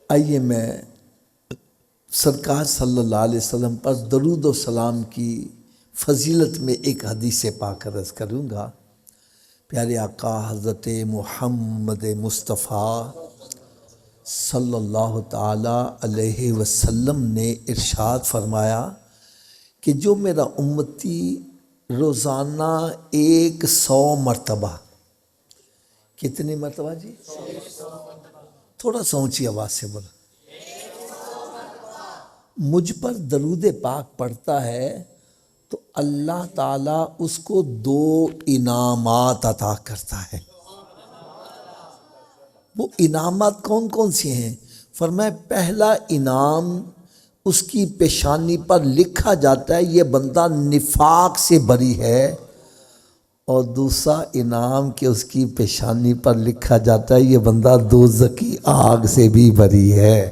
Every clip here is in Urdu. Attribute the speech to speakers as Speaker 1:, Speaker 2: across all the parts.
Speaker 1: آئیے میں سرکار صلی اللہ علیہ وسلم پر درود و سلام کی فضیلت میں ایک حدیث پاک عرض کروں گا۔ پیارے آقا حضرت محمد مصطفیٰ صلی اللہ تعالی علیہ وسلم نے ارشاد فرمایا کہ جو میرا امتی روزانہ 100 مرتبہ، کتنی مرتبہ جی؟ تھوڑا سا اونچی آواز سے بولا، مجھ پر درود پاک پڑھتا ہے تو اللہ تعالیٰ اس کو 2 انعامات عطا کرتا ہے۔ وہ انعامات کون کون سی ہیں؟ فرمایا پہلا انعام اس کی پیشانی پر لکھا جاتا ہے یہ بندہ نفاق سے بری ہے، اور دوسرا انعام کہ اس کی پیشانی پر لکھا جاتا ہے یہ بندہ دوزخ کی آگ سے بھی بری ہے۔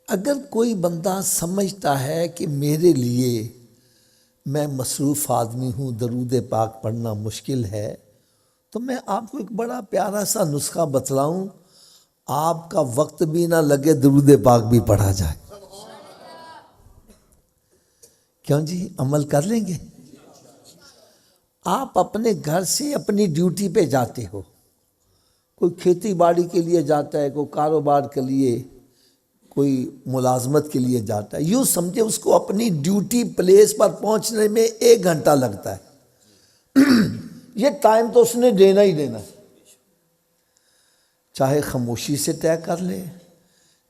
Speaker 1: اگر کوئی بندہ سمجھتا ہے کہ میرے لیے، میں مصروف آدمی ہوں، درود پاک پڑھنا مشکل ہے، تو میں آپ کو ایک بڑا پیارا سا نسخہ بتلاؤں، آپ کا وقت بھی نہ لگے، درود پاک بھی پڑھا جائے۔ کیوں جی، عمل کر لیں گے؟ آپ اپنے گھر سے اپنی ڈیوٹی پہ جاتے ہو، کوئی کھیتی باڑی کے لیے جاتا ہے، کوئی کاروبار کے لیے، کوئی ملازمت کے لیے جاتا ہے، یوں سمجھے اس کو اپنی ڈیوٹی پلیس پر پہنچنے میں 1 گھنٹہ لگتا ہے۔ یہ ٹائم تو اس نے دینا ہی دینا، چاہے خاموشی سے طے کر لے،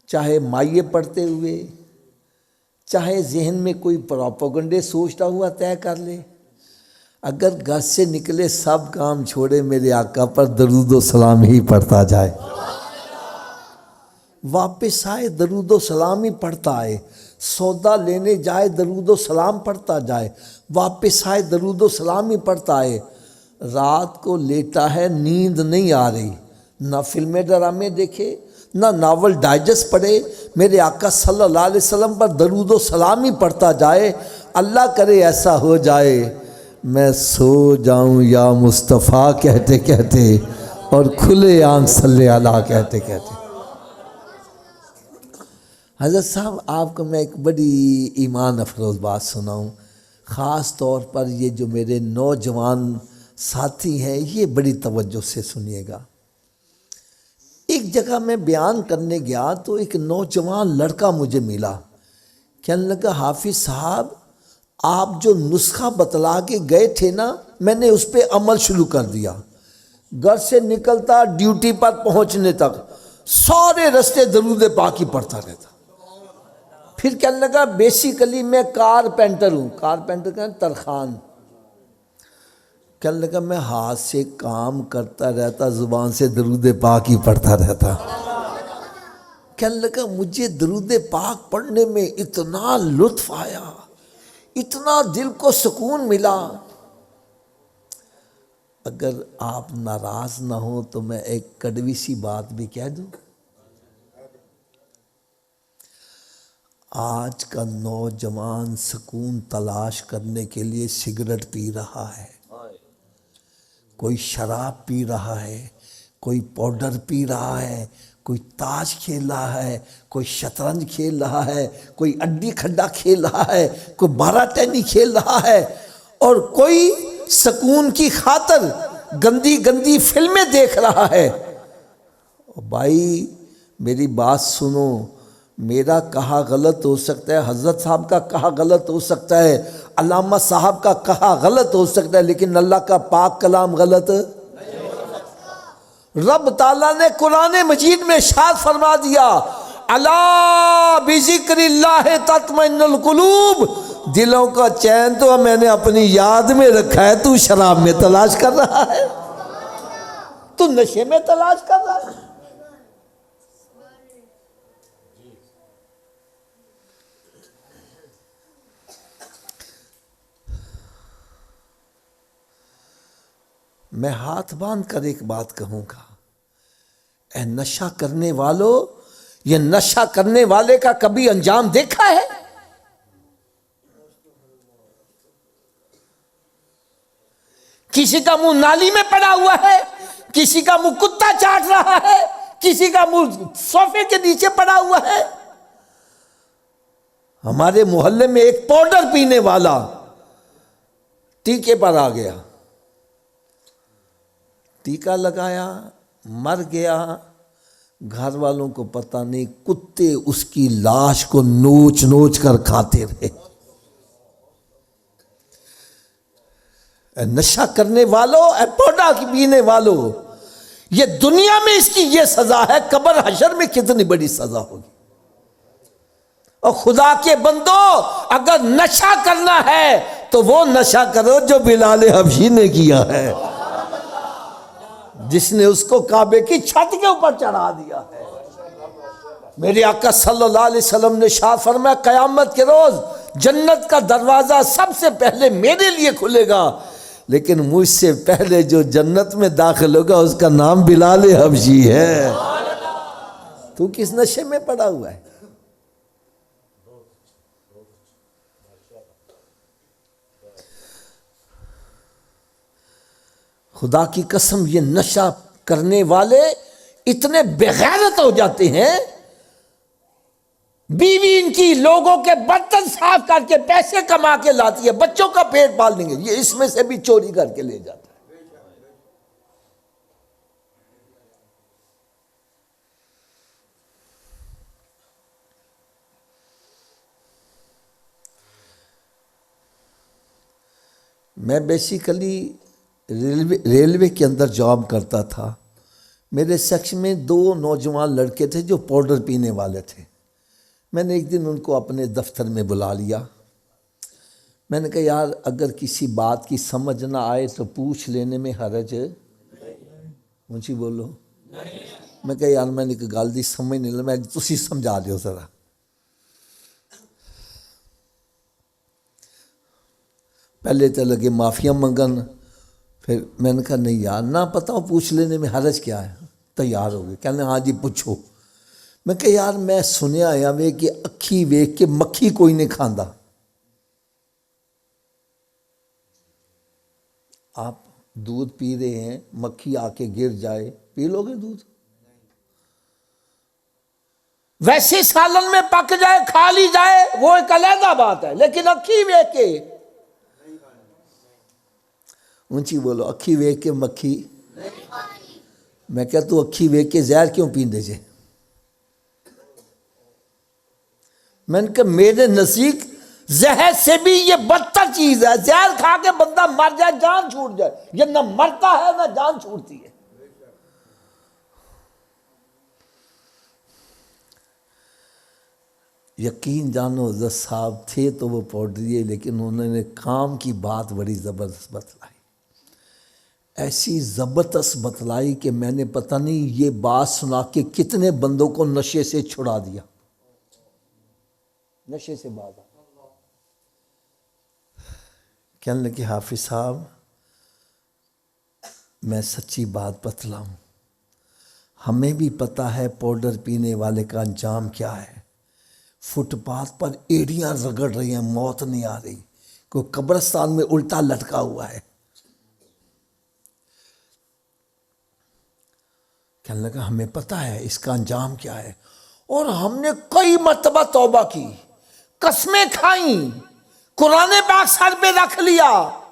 Speaker 1: چاہے مائع پڑھتے ہوئے، چاہے ذہن میں کوئی پروپیگنڈے سوچتا ہوا طے کر لے۔ اگر گھر سے نکلے سب کام چھوڑے میرے آقا پر درود و سلام ہی پڑھتا جائے، واپس آئے درود و سلام ہی پڑھتا آئے، سودا لینے جائے درود و سلام پڑھتا جائے، واپس آئے درود و سلام ہی پڑھتا آئے۔ رات کو لیٹا ہے، نیند نہیں آ رہی، نہ فلمیں ڈرامے دیکھے، نہ ناول ڈائجسٹ پڑھے، میرے آقا صلی اللہ علیہ وسلم پر درود و سلام ہی پڑھتا جائے۔ اللہ کرے ایسا ہو جائے میں سو جاؤں یا مصطفیٰ کہتے کہتے، اور کھلے آنکھ صلی اللہ کہتے کہتے۔ حضرت صاحب آپ کو میں ایک بڑی ایمان افروز بات سناؤں، خاص طور پر یہ جو میرے نوجوان ساتھی ہیں یہ بڑی توجہ سے سنیے گا۔ ایک جگہ میں بیان کرنے گیا تو ایک نوجوان لڑکا مجھے ملا، کہنے لگا حافظ صاحب آپ جو نسخہ بتلا کے گئے تھے نا، میں نے اس پہ عمل شروع کر دیا، گھر سے نکلتا ڈیوٹی پر پہنچنے تک سارے رستے درود پاک ہی پڑھتا رہتا۔ پھر کہنے لگا بیسیکلی میں کارپینٹر ہوں، کارپینٹر کہنے ترخان، کہنے لگا میں ہاتھ سے کام کرتا رہتا، زبان سے درود پاک ہی پڑھتا رہتا۔ کہنے لگا مجھے درود پاک پڑھنے میں اتنا لطف آیا، اتنا دل کو سکون ملا۔ اگر آپ ناراض نہ ہوں تو میں ایک کڑوی سی بات بھی کہہ دوں، آج کا نوجوان سکون تلاش کرنے کے لیے سگریٹ پی رہا ہے، کوئی شراب پی رہا ہے، کوئی پاؤڈر پی رہا ہے، کوئی تاش کھیل رہا ہے، کوئی شطرنج کھیل رہا ہے، کوئی اڈی کھڈا کھیل رہا ہے، کوئی بارہ ٹینی کھیل رہا ہے، اور کوئی سکون کی خاطر گندی گندی فلمیں دیکھ رہا ہے۔ بھائی میری بات سنو، میرا کہا غلط ہو سکتا ہے، حضرت صاحب کا کہا غلط ہو سکتا ہے، علامہ صاحب کا کہا غلط ہو سکتا ہے، لیکن اللہ کا پاک کلام غلط نہیں ہو سکتا۔ رب تعالیٰ نے قرآن مجید میں ارشاد فرما دیا، الا بذکر اللہ تطمئن القلوب، دلوں کا چین تو میں نے اپنی یاد میں رکھا ہے، تو شراب میں تلاش کر رہا ہے، تو نشے میں تلاش کر رہا ہے۔ میں ہاتھ باندھ کر ایک بات کہوں گا، اے نشہ کرنے والو، یہ نشہ کرنے والے کا کبھی انجام دیکھا ہے؟ کسی کا منہ نالی میں پڑا ہوا ہے، کسی کا منہ کتا چاٹ رہا ہے، کسی کا منہ صوفے کے نیچے پڑا ہوا ہے۔ ہمارے محلے میں ایک پاؤڈر پینے والا ٹیکے پر آ گیا، ٹیکا لگایا، مر گیا، گھر والوں کو پتہ نہیں، کتے اس کی لاش کو نوچ نوچ کر کھاتے رہے۔ اے نشہ کرنے والوں، اے پوڈا کی پینے والوں، یہ دنیا میں اس کی یہ سزا ہے، قبر حشر میں کتنی بڑی سزا ہوگی۔ اور خدا کے بندو، اگر نشہ کرنا ہے تو وہ نشہ کرو جو بلال حبشی نے کیا ہے، جس نے اس کو کعبے کی چھت کے اوپر چڑھا دیا ہے۔ میرے آقا صلی اللہ علیہ وسلم نے ارشاد فرمایا، قیامت کے روز جنت کا دروازہ سب سے پہلے میرے لیے کھلے گا، لیکن مجھ سے پہلے جو جنت میں داخل ہوگا اس کا نام بلال حبشی ہے۔ تو کس نشے میں پڑا ہوا ہے؟ خدا کی قسم، یہ نشہ کرنے والے اتنے بےغیرت ہو جاتے ہیں، بیوی ان کی لوگوں کے برتن صاف کر کے پیسے کما کے لاتی ہے، بچوں کا پیٹ پال لیں گے، یہ اس میں سے بھی چوری کر کے لے جاتا ہے۔ میں بیسیکلی ریلوے کے اندر جاب کرتا تھا۔ میرے سیکشن میں 2 نوجوان لڑکے تھے جو پاؤڈر پینے والے تھے۔ میں نے ایک دن ان کو اپنے دفتر میں بلا لیا۔ میں نے کہا یار اگر کسی بات کی سمجھ نہ آئے تو پوچھ لینے میں حرج مجھے بولو۔ میں کہا یار میں نے ایک گل دی سمجھ نہیں لگا، تسی سمجھا دیو ذرا۔ پہلے تو لگے معافیاں منگن، پھر میں نے کہا نہیں یار نہ پتہ ہو پوچھ لینے میں حرج کیا ہے، تیار ہو گئے، کہنے ہاں جی پوچھو۔ میں کہا یار میں سنیا آیا وے کہ اکھی ویکھ کے مکھی کوئی نہیں کھاندا، آپ دودھ پی رہے ہیں، مکھی آ کے گر جائے، پی لو گے دودھ؟ ویسے سالن میں پک جائے کھا لی جائے وہ ایک علیحدہ بات ہے، لیکن اکھی ویکھ کے، اونچی بولو، اکھی ویکھ کے مکھی۔ میں کہا تو اکھی ویکھ کے زہر کیوں پیندے جے؟ میں نے کہا میرے نزدیک زہر سے بھی یہ بدتر چیز ہے، زہر کھا کے بندہ مر جائے جان چھوٹ جائے، یہ نہ مرتا ہے نہ جان چھوٹتی ہے۔ یقین جانو حضرت صاحب تھے تو وہ پاؤڈریے، لیکن انہوں نے کام کی بات بڑی زبردست بتلائی، ایسی زبردست بتلائی کہ میں نے پتہ نہیں یہ بات سنا کے کتنے بندوں کو نشے سے چھڑا دیا، نشے سے باز۔ کہنے لگے حافظ صاحب میں سچی بات بتلاؤں، ہمیں بھی پتہ ہے پاؤڈر پینے والے کا انجام کیا ہے، فٹ پاتھ پر ایڑیاں رگڑ رہی ہیں، موت نہیں آ رہی، کوئی قبرستان میں الٹا لٹکا ہوا ہے۔ کہنے لگا ہمیں پتہ ہے اس کا انجام کیا ہے، اور ہم نے کئی مرتبہ توبہ کی، قسمیں کھائیں، قرآن پاک سر پہ رکھ لیا،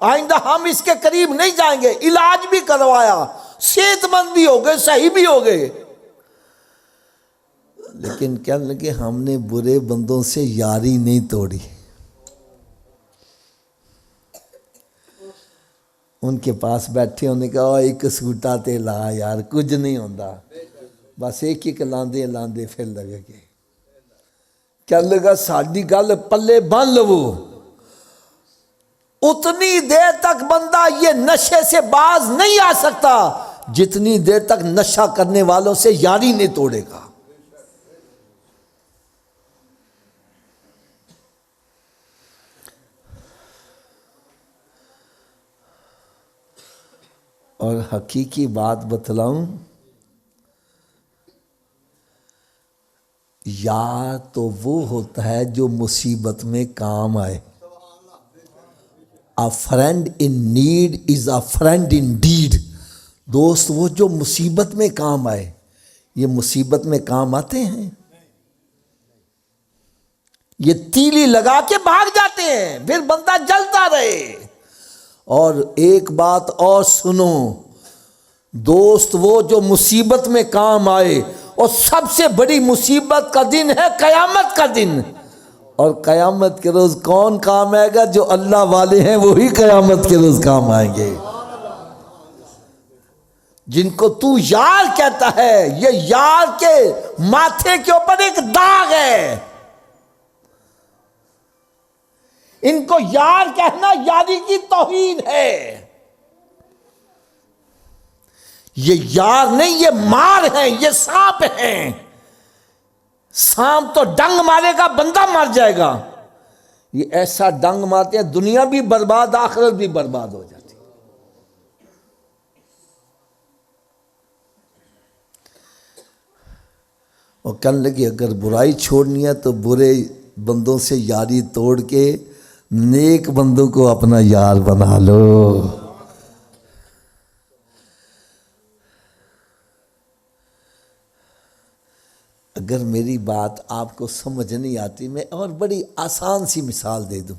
Speaker 1: آئندہ ہم اس کے قریب نہیں جائیں گے، علاج بھی کروایا، صحت مند بھی ہو گئے، صحیح بھی ہو گئے، لیکن کہنے لگے ہم نے برے بندوں سے یاری نہیں توڑی۔ ان کے پاس بیٹھے انہوں نے کہا ایک سوٹا تے لا یار کچھ نہیں ہوتا، بس ایک لاندے لاندے پھر لگے گئے۔ کہنے لگا ساڈی گل پلے بن لو، اتنی دیر تک بندہ یہ نشے سے باز نہیں آ سکتا جتنی دیر تک نشہ کرنے والوں سے یاری نہیں توڑے گا۔ اور حقیقی بات بتلاؤں، یار تو وہ ہوتا ہے جو مصیبت میں کام آئے۔ A friend in need is a friend indeed. دوست وہ جو مصیبت میں کام آئے. یہ مصیبت میں کام آتے ہیں؟ یہ تیلی لگا کے بھاگ جاتے ہیں، پھر بندہ جلتا رہے. اور ایک بات اور سنو، دوست وہ جو مصیبت میں کام آئے، اور سب سے بڑی مصیبت کا دن ہے قیامت کا دن. اور قیامت کے روز کون کام آئے گا؟ جو اللہ والے ہیں وہی قیامت کے روز کام آئیں گے. جن کو تو یار کہتا ہے، یہ یار کے ماتھے کے اوپر ایک داغ ہے. ان کو یار کہنا یاری کی توہین ہے. یہ یار نہیں، یہ مار ہیں، یہ سانپ ہیں. سانپ تو ڈنگ مارے گا بندہ مر جائے گا، یہ ایسا ڈنگ مارتے ہیں دنیا بھی برباد آخرت بھی برباد ہو جاتی. اور کہنے لگی اگر برائی چھوڑنی ہے تو برے بندوں سے یاری توڑ کے نیک بندوں کو اپنا یار بنا لو. اگر میری بات آپ کو سمجھ نہیں آتی، میں اور بڑی آسان سی مثال دے دوں.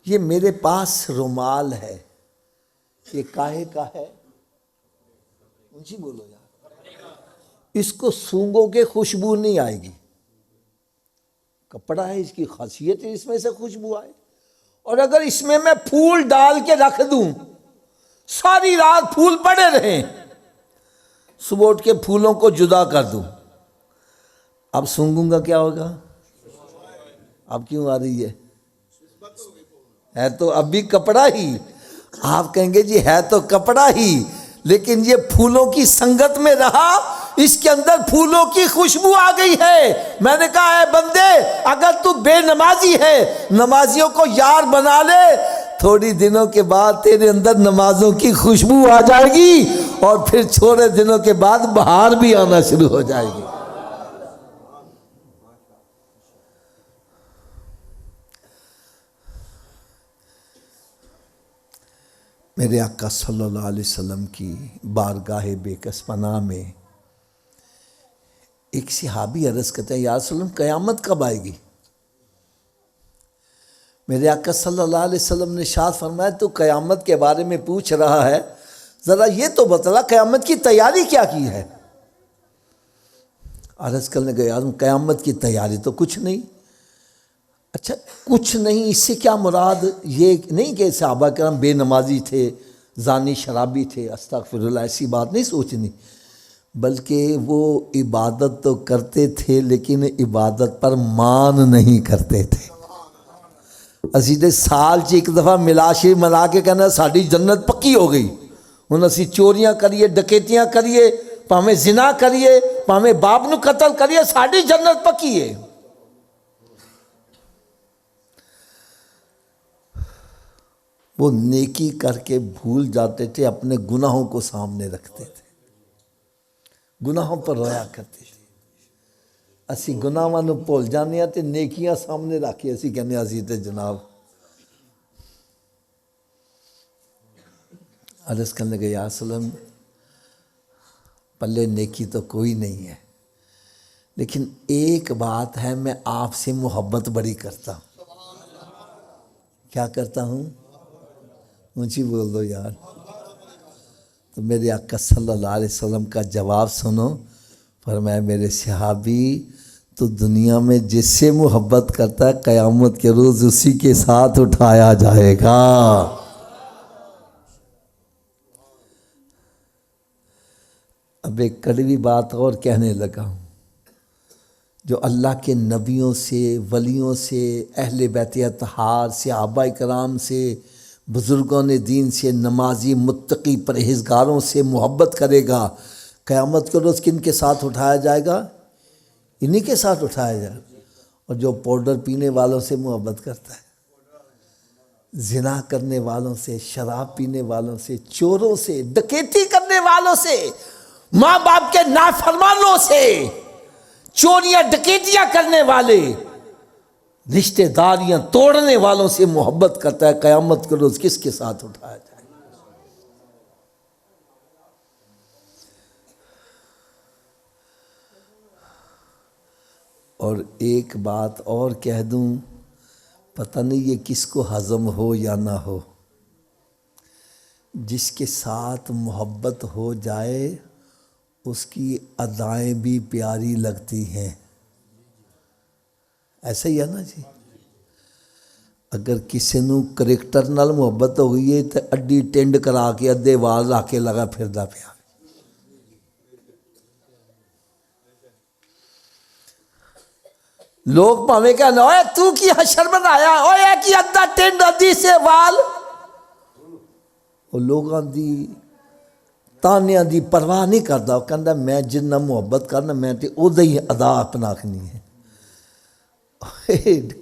Speaker 1: یہ میرے پاس رومال ہے، یہ کاہے کا ہے؟ اونچی بولو یار. اس کو سونگو کے خوشبو نہیں آئے گی. کپڑا ہے، اس کی خاصیت ہے اس میں سے خوشبو آئے. اور اگر اس میں پھول ڈال کے رکھ دوں، ساری رات پھول پڑے رہیں، صبح اٹھ کے پھولوں کو جدا کر دوں، اب سونگوں گا کیا ہوگا؟ اب کیوں آ رہی ہے تو اب بھی کپڑا ہی. آپ کہیں گے جی ہے تو کپڑا ہی، لیکن یہ پھولوں کی سنگت میں رہا، اس کے اندر پھولوں کی خوشبو آ گئی ہے. میں نے کہا اے بندے، اگر تو بے نمازی ہے، نمازیوں کو یار بنا لے، تھوڑی دنوں کے بعد تیرے اندر نمازوں کی خوشبو آ جائے گی، اور پھر تھوڑے دنوں کے بعد بہار بھی آنا شروع ہو جائے گی. میرے آقا صلی اللہ علیہ وسلم کی بارگاہ بے کس پناہ میں ایک صحابی عرض کرتے ہیں، یا رسول اللہ قیامت کب آئے گی؟ میرے آقا صلی اللہ علیہ وسلم نے ارشاد فرمایا تو قیامت کے بارے میں پوچھ رہا ہے، ذرا یہ تو بتلا قیامت کی تیاری کیا کی ہے؟ عرض کرنے گیا قیامت کی تیاری تو کچھ نہیں. اچھا کچھ نہیں، اس سے کیا مراد؟ یہ نہیں کہ صحابہ کرام بے نمازی تھے، زانی شرابی تھے، استغفر اللہ، ایسی بات نہیں سوچنی، بلکہ وہ عبادت تو کرتے تھے لیکن عبادت پر مان نہیں کرتے تھے. اسی تے سال چ ایک دفعہ ملاشی منا کے کہنا ساڑی جنت پکی ہو گئی. ہن اسی چوریاں کریے، ڈکیتیاں کریے، پاویں زنا کریے، پاویں باپ نو قتل کریے، ساڑی جنت پکی ہے. وہ نیکی کر کے بھول جاتے تھے، اپنے گناہوں کو سامنے رکھتے تھے، گناہوں پر رویا کرتے تھے. اسی گناہاں نو بھول جانے ہیں تے نیکیاں سامنے رکھ کے اسی کہنے اسی تے جناب. عرض کرنے لگے یا سلم پلے نیکی تو کوئی نہیں ہے، لیکن ایک بات ہے، میں آپ سے محبت بڑی کرتا ہوں. کیا کرتا ہوں؟ اونچی بول دو یار. تو میرے آقا صلی اللہ علیہ وسلم کا جواب سنو. فرمایا میرے صحابی، تو دنیا میں جس سے محبت کرتا ہے قیامت کے روز اسی کے ساتھ اٹھایا جائے گا. اب ایک کڑوی بات اور کہنے لگا ہوں. جو اللہ کے نبیوں سے، ولیوں سے، اہل بیت اطہار سے، صحابہ کرام سے، بزرگان دین سے، نمازی متقی پرہیزگاروں سے محبت کرے گا، قیامت کے روز کن کے ساتھ اٹھایا جائے گا؟ انہی کے ساتھ اٹھایا جائے گا. اور جو پاؤڈر پینے والوں سے محبت کرتا ہے، زنا کرنے والوں سے، شراب پینے والوں سے، چوروں سے، ڈکیتی کرنے والوں سے، ماں باپ کے نافرمانوں سے، چوریاں ڈکیتیاں کرنے والے، رشتے داریاں توڑنے والوں سے محبت کرتا ہے، قیامت کے روز کس کے ساتھ اٹھایا جائے؟ اور ایک بات اور کہہ دوں، پتہ نہیں یہ کس کو ہضم ہو یا نہ ہو، جس کے ساتھ محبت ہو جائے اس کی ادائیں بھی پیاری لگتی ہیں، ایسا ہی ہے نا جی؟ اگر کسی نو کریکٹر نال محبت ہو گئی ہے تو اڈی ٹینڈ کرا کے ادھے وال لا کے لگا پھردا پیا۔ لوگ پاویں کہنا اوے تو کی حشر بنایا، اوے کی ادھا ٹینڈ ادھی سے وال، وہ لوگاں دی تانیاں دی پرواہ نہیں کردا، وہ کہندا میں جنہ محبت کرنا میں تے اودے ہی ادا اپنا رکھنی ہے۔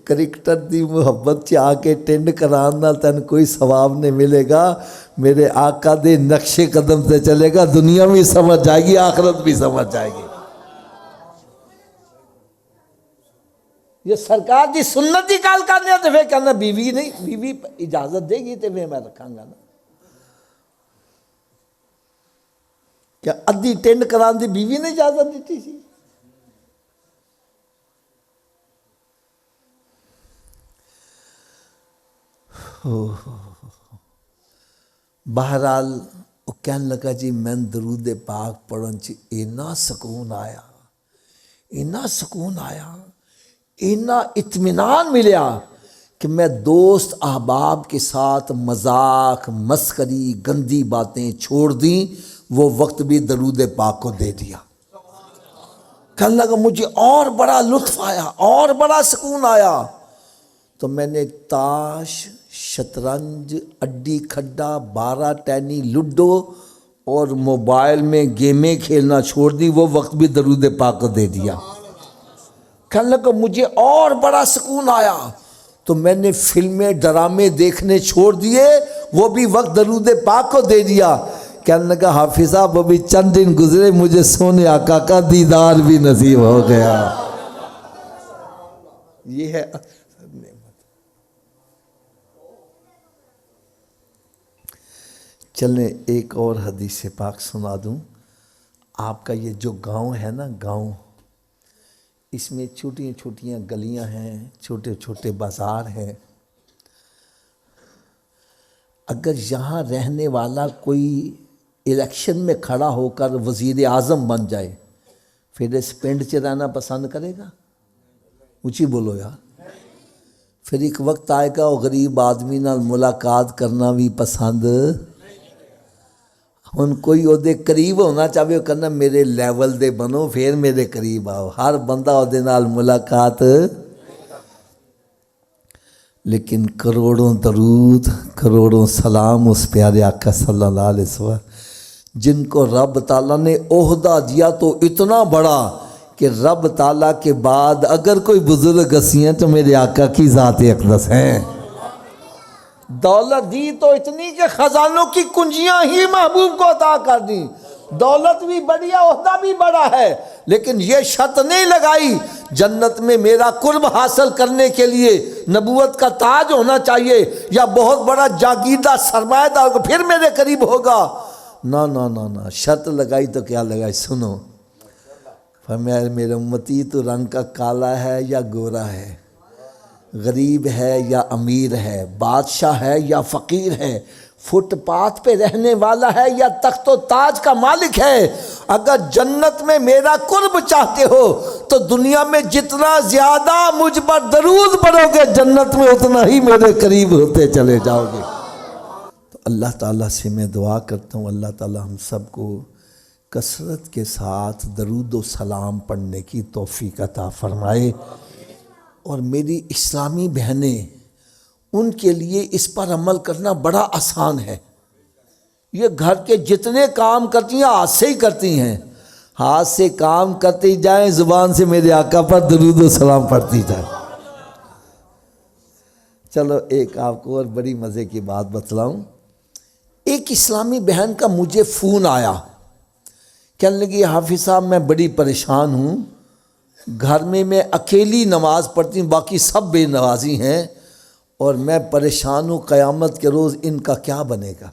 Speaker 1: کرکٹر دی محبت چ آ کے ٹینڈ کران نال تین کوئی ثواب نہیں ملے گا، میرے آقا دے نقش قدم سے چلے گا، دنیا بھی سمجھ جائے گی، آخرت بھی سمجھ جائے گی۔ یہ سرکار دی سنت دی گل کرنے تو پھر کہنا بیوی نہیں، بیوی اجازت دے گی تو پھر میں رکھاں گا نا۔ کیا ادھی ٹینڈ کران دی بیوی نے اجازت دیتی سی؟ بہرحال وہ کہنے لگا جی میں درود پاک پڑھن چ اینا سکون آیا، اینا سکون آیا، اینا اطمینان ملیا کہ میں دوست احباب کے ساتھ مذاق مسخری گندی باتیں چھوڑ دیں، وہ وقت بھی درود پاک کو دے دیا۔ کہنے لگا مجھے اور بڑا لطف آیا، اور بڑا سکون آیا، تو میں نے تاش، شطرنج، اڈی کھڈا، 12 ٹینی، لوڈو اور موبائل میں گیمیں کھیلنا چھوڑ دی، وہ وقت بھی درود پاک کو دے دیا۔ کہنے لگا مجھے اور بڑا سکون آیا تو میں نے فلمیں ڈرامے دیکھنے چھوڑ دیے، وہ بھی وقت درود پاک کو دے دیا۔ کہنے لگا حافظ صاحب ابھی چند دن گزرے مجھے سونے آقا کا دیدار بھی نصیب ہو گیا۔ یہ ہے نعمت۔ چلیں ایک اور حدیث پاک سنا دوں۔ آپ کا یہ جو گاؤں ہے نا، گاؤں، اس میں چھوٹی چھوٹیاں گلیاں ہیں، چھوٹے چھوٹے بازار ہیں، اگر یہاں رہنے والا کوئی الیکشن میں کھڑا ہو کر وزیر اعظم بن جائے پھر اس پنڈ چ رہنا پسند کرے گا؟ اونچی بولو یار۔ پھر ایک وقت آئے گا وہ غریب آدمی نال ملاقات کرنا بھی پسند، ہن کوئی وہ دے قریب ہونا چاہے، وہ کہنا میرے لیول دے بنو پھر میرے قریب آؤ، ہر بندہ وہ دے نال ملاقات۔ لیکن کروڑوں درود کروڑوں سلام اس پیارے آقا صلی اللہ علیہ وسلم جن کو رب تعالیٰ نے عہدہ دیا تو اتنا بڑا کہ رب تعالیٰ کے بعد اگر کوئی بزرگ ہستی ہیں تو میرے آقا کی ذات اقدس ہیں۔ دولت دی تو اتنی کہ خزانوں کی کنجیاں ہی محبوب کو عطا کر دیں، دولت بھی بڑی ہے، عہدہ بھی بڑا ہے، لیکن یہ شرط نہیں لگائی جنت میں میرا قرب حاصل کرنے کے لیے نبوت کا تاج ہونا چاہیے یا بہت بڑا جاگیردہ سرمایہ دار پھر میرے قریب ہوگا۔ نہ نہ نہ نہ، شرط لگائی تو کیا لگائی، سنو، فرمایا میرے امتی تو رنگ کا کالا ہے یا گورا ہے، غریب ہے یا امیر ہے، بادشاہ ہے یا فقیر ہے، فٹ پاتھ پہ رہنے والا ہے یا تخت و تاج کا مالک ہے، اگر جنت میں میرا قرب چاہتے ہو تو دنیا میں جتنا زیادہ مجھ پر درود پڑھو گے جنت میں اتنا ہی میرے قریب ہوتے چلے جاؤ گے۔ تو اللہ تعالیٰ سے میں دعا کرتا ہوں اللہ تعالیٰ ہم سب کو کثرت کے ساتھ درود و سلام پڑھنے کی توفیق عطا فرمائے، اور میری اسلامی بہنیں ان کے لیے اس پر عمل کرنا بڑا آسان ہے۔ یہ گھر کے جتنے کام کرتی ہیں ہاتھ سے ہی کرتی ہیں، ہاتھ سے کام کرتی جائیں، زبان سے میرے آقا پر درود و سلام پڑھتی جائیں۔ چلو ایک آپ کو اور بڑی مزے کی بات بتلاؤں۔ ایک اسلامی بہن کا مجھے فون آیا، کہنے لگی حافظ صاحب میں بڑی پریشان ہوں، گھر میں اکیلی نماز پڑھتی ہوں، باقی سب بے نمازی ہیں، اور میں پریشان ہوں قیامت کے روز ان کا کیا بنے گا۔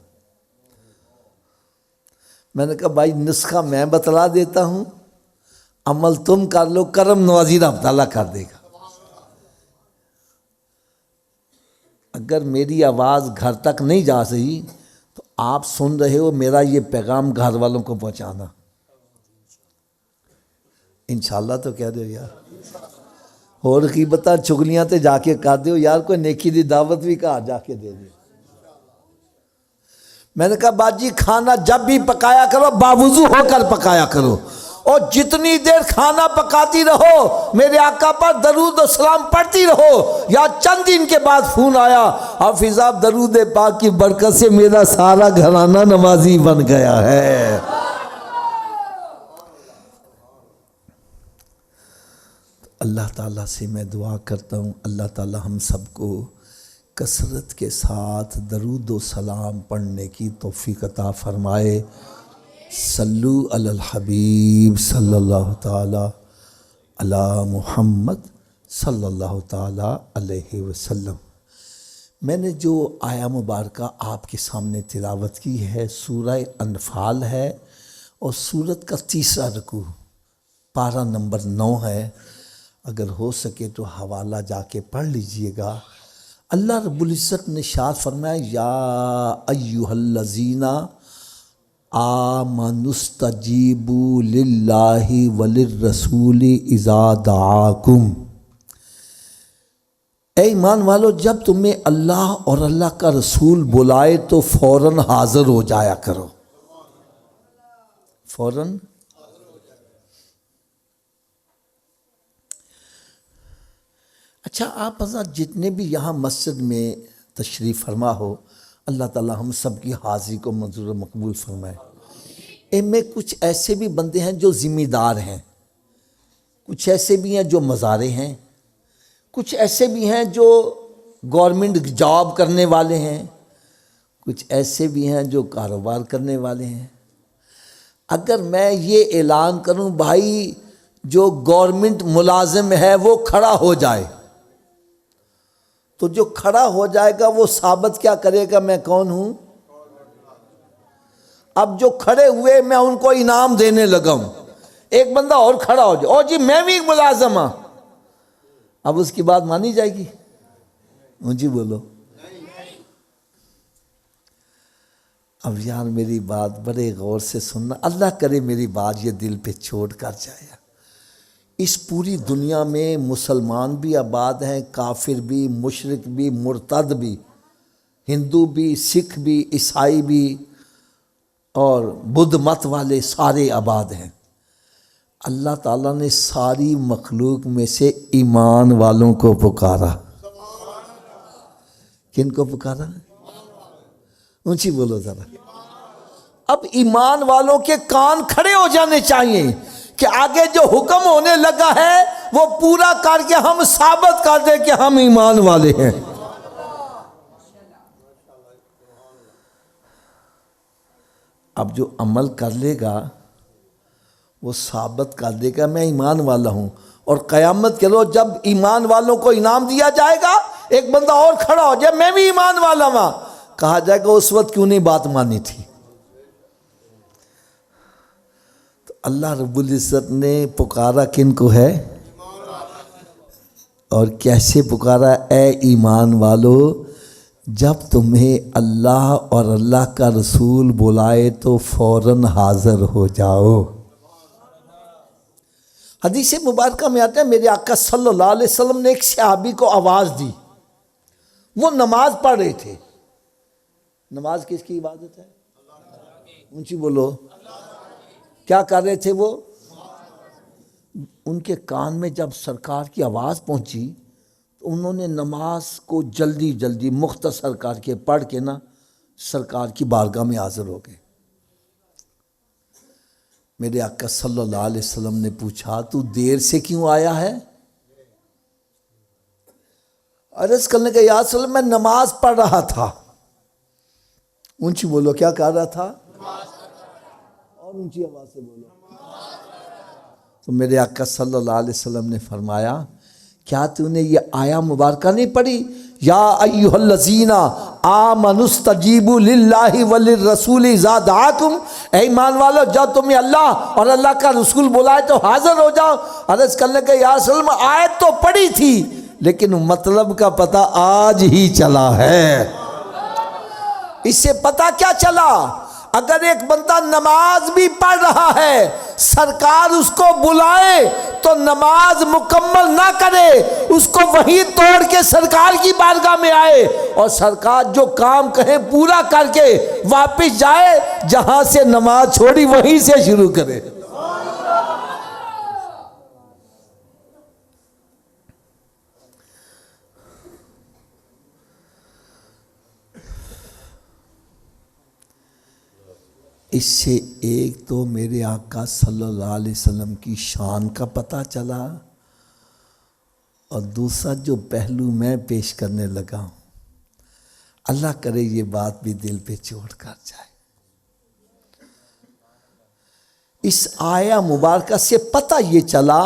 Speaker 1: میں نے کہا بھائی نسخہ میں بتلا دیتا ہوں، عمل تم کر لو، کرم نوازی رب تعالیٰ کر دے گا۔ اگر میری آواز گھر تک نہیں جا رہی تو آپ سن رہے ہو، میرا یہ پیغام گھر والوں کو پہنچانا انشاءاللہ تو کہہ دو یار، اور کی بتا چگلیاں تے جا کے کر دیو یار، کوئی نیکی دی دعوت بھی کہا جا کے دے دیو۔ میں نے کہا باجی کھانا جب بھی پکایا کرو باوضو ہو کر پکایا کرو، اور جتنی دیر کھانا پکاتی رہو میرے آقا پر درود و سلام پڑھتی رہو۔ یا چند دن کے بعد فون آیا، حافظ صاحب درود پاک کی برکت سے میرا سارا گھرانہ نمازی بن گیا ہے۔ اللہ تعالیٰ سے میں دعا کرتا ہوں اللہ تعالیٰ ہم سب کو کثرت کے ساتھ درود و سلام پڑھنے کی توفیق عطا فرمائے۔ صلو علی الحبیب صلی اللہ تعالیٰ علی محمد صلی اللہ تعالیٰ علیہ وسلم۔ میں نے جو آیہ مبارکہ آپ کے سامنے تلاوت کی ہے سورہ انفال ہے، اور سورت کا تیسرا رکوع پارہ نمبر 9 ہے۔ اگر ہو سکے تو حوالہ جا کے پڑھ لیجئے گا۔ اللہ رب العزت نے ارشاد فرمایا یا ایہا الذین آمنوا استجیبوا للہ وللرسول اذا دعاکم، اے ایمان والو جب تمہیں اللہ اور اللہ کا رسول بلائے تو فوراً حاضر ہو جایا کرو، فوراً۔ اچھا آپ حضرات جتنے بھی یہاں مسجد میں تشریف فرما ہو، اللہ تعالی ہم سب کی حاضری کو منظور و مقبول فرمائے۔ ان میں کچھ ایسے بھی بندے ہیں جو ذمہ دار ہیں، کچھ ایسے بھی ہیں جو مزارے ہیں، کچھ ایسے بھی ہیں جو گورنمنٹ جاب کرنے والے ہیں، کچھ ایسے بھی ہیں جو کاروبار کرنے والے ہیں۔ اگر میں یہ اعلان کروں بھائی جو گورنمنٹ ملازم ہے وہ کھڑا ہو جائے، تو جو کھڑا ہو جائے گا وہ ثابت کیا کرے گا میں کون ہوں؟ اب جو کھڑے ہوئے میں ان کو انعام دینے لگا ہوں، ایک بندہ اور کھڑا ہو جائے، اور جی میں بھی ایک ملازم ہوں، اب اس کی بات مانی جائے گی؟ جی بولو۔ اب یار میری بات بڑے غور سے سننا، اللہ کرے میری بات یہ دل پہ چھوڑ کر جائے۔ اس پوری دنیا میں مسلمان بھی آباد ہیں، کافر بھی، مشرک بھی، مرتد بھی، ہندو بھی، سکھ بھی، عیسائی بھی، اور بدھ مت والے سارے آباد ہیں۔ اللہ تعالیٰ نے ساری مخلوق میں سے ایمان والوں کو پکارا۔ کن کو پکارا؟ اونچی بولو ذرا۔ اب ایمان والوں کے کان کھڑے ہو جانے چاہیے کہ آگے جو حکم ہونے لگا ہے وہ پورا کر کے ہم ثابت کر دیں کہ ہم ایمان والے ہیں۔ اب جو عمل کر لے گا وہ ثابت کر دے گا میں ایمان والا ہوں، اور قیامت کے روز جب ایمان والوں کو انعام دیا جائے گا ایک بندہ اور کھڑا ہو جائے میں بھی ایمان والا ہوں، کہا جائے گا اس وقت کیوں نہیں بات مانی تھی؟ تو اللہ رب العزت نے پکارا کن کو ہے، اور کیسے پکارا؟ اے ایمان والو جب تمہیں اللہ اور اللہ کا رسول بلائے تو فوراً حاضر ہو جاؤ۔ حدیث مبارکہ میں آتا ہے میرے آقا صلی اللہ علیہ وسلم نے ایک صحابی کو آواز دی، وہ نماز پڑھ رہے تھے۔ نماز کس کی عبادت ہے؟ اونچی بولو۔ کیا کر رہے تھے وہ؟ ان کے کان میں جب سرکار کی آواز پہنچی تو انہوں نے نماز کو جلدی جلدی مختصر کر کے پڑھ کے نا سرکار کی بارگاہ میں حاضر ہو گئے۔ میرے آقا صلی اللہ علیہ وسلم نے پوچھا تو دیر سے کیوں آیا ہے؟ عرض کرنے کا یا رسول اللہ میں نماز پڑھ رہا تھا۔ اونچی بولو کیا کر رہا تھا؟ اور اونچی آواز سے بولو۔ تو میرے آقا صلی اللہ علیہ وسلم نے فرمایا کیا تو نے یہ آیا مبارکہ نہیں پڑھی؟ یا ایھا الذین آمنوا استجیبوا للہ وللرسول اذا دعاکم، اے ایمان والو جب تمہیں اللہ اور اللہ کا رسول بلائے تو حاضر ہو جاؤ۔ عرض کرنے کے یا رسول اللہ آیت تو پڑھی تھی لیکن مطلب کا پتہ آج ہی چلا ہے۔ اس سے پتہ کیا چلا؟ اگر ایک بندہ نماز بھی پڑھ رہا ہے، سرکار اس کو بلائے تو نماز مکمل نہ کرے، اس کو وہیں توڑ کے سرکار کی بارگاہ میں آئے اور سرکار جو کام کہیں پورا کر کے واپس جائے، جہاں سے نماز چھوڑی وہیں سے شروع کرے۔ اس سے ایک تو میرے آقا صلی اللہ علیہ وسلم کی شان کا پتہ چلا، اور دوسرا جو پہلو میں پیش کرنے لگا ہوں، اللہ کرے یہ بات بھی دل پہ چوٹ کر جائے۔ اس آیہ مبارکہ سے پتہ یہ چلا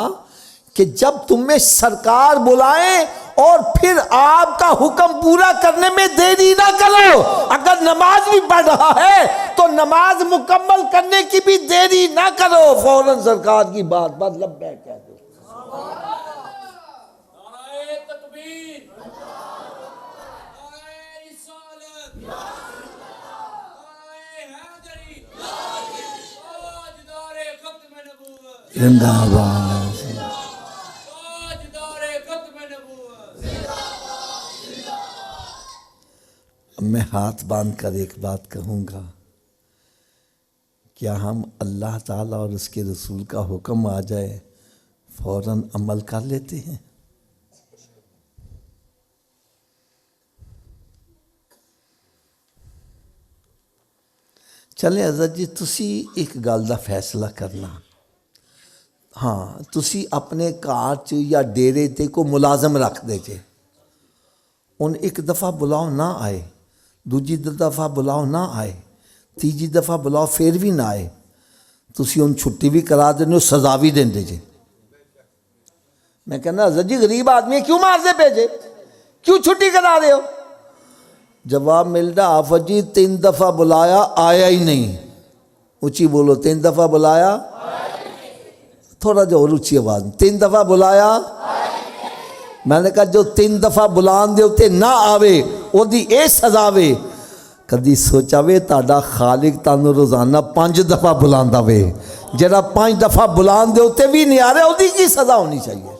Speaker 1: کہ جب تمہیں سرکار بلائیں اور پھر آپ کا حکم پورا کرنے میں دیری نہ کرو۔ اگر نماز بھی پڑھ رہا ہے تو نماز مکمل کرنے کی بھی دیری نہ کرو، فوراً سرکار کی بات پر لبیک کہہ دو۔
Speaker 2: نعرہ تکبیر، نعرہ رسالت، نعرہ حیدری، تاجدار ختم نبوت،
Speaker 1: زندہ باد۔ میں ہاتھ باندھ کر ایک بات کہوں گا، کیا ہم اللہ تعالیٰ اور اس کے رسول کا حکم آ جائے فوراً عمل کر لیتے ہیں؟ چلیں حضرت جی تسی ایک گل دا فیصلہ کرنا، ہاں تسی اپنے کار چ یا ڈیرے تے کو ملازم رکھ دے جے، ان ایک دفعہ بلاؤ نہ آئے، دوجی دفعہ بلاؤ نہ آئے، تیجی دفعہ بلاؤ پھر بھی نہ آئے، تسی ان چھٹی بھی کرا دینے ہو، سزا بھی دیں دے جے۔ میں کہنا حضرت جی غریب آدمی کیوں مار دے بھیجے، کیوں چھٹی کرا رہے ہو؟ جواب مل رہا آفت جی 3 دفعہ بلایا آیا ہی نہیں، اونچی بولو 3 دفعہ بلایا، تھوڑا جو اور اونچی آواز، 3 دفعہ بلایا، میں نے کہا جو 3 دفعہ بلان دے ہوتے نہ آوے وہ دی اے سزا وے، کدی سوچا وے تاڑا خالق تانو روزانہ 5 دفعہ بلاندا وے، جڑا 5 دفعہ بلان دے ہوتے بھی نہیں آ رہے وہ دی کی سزا ہونی چاہیے؟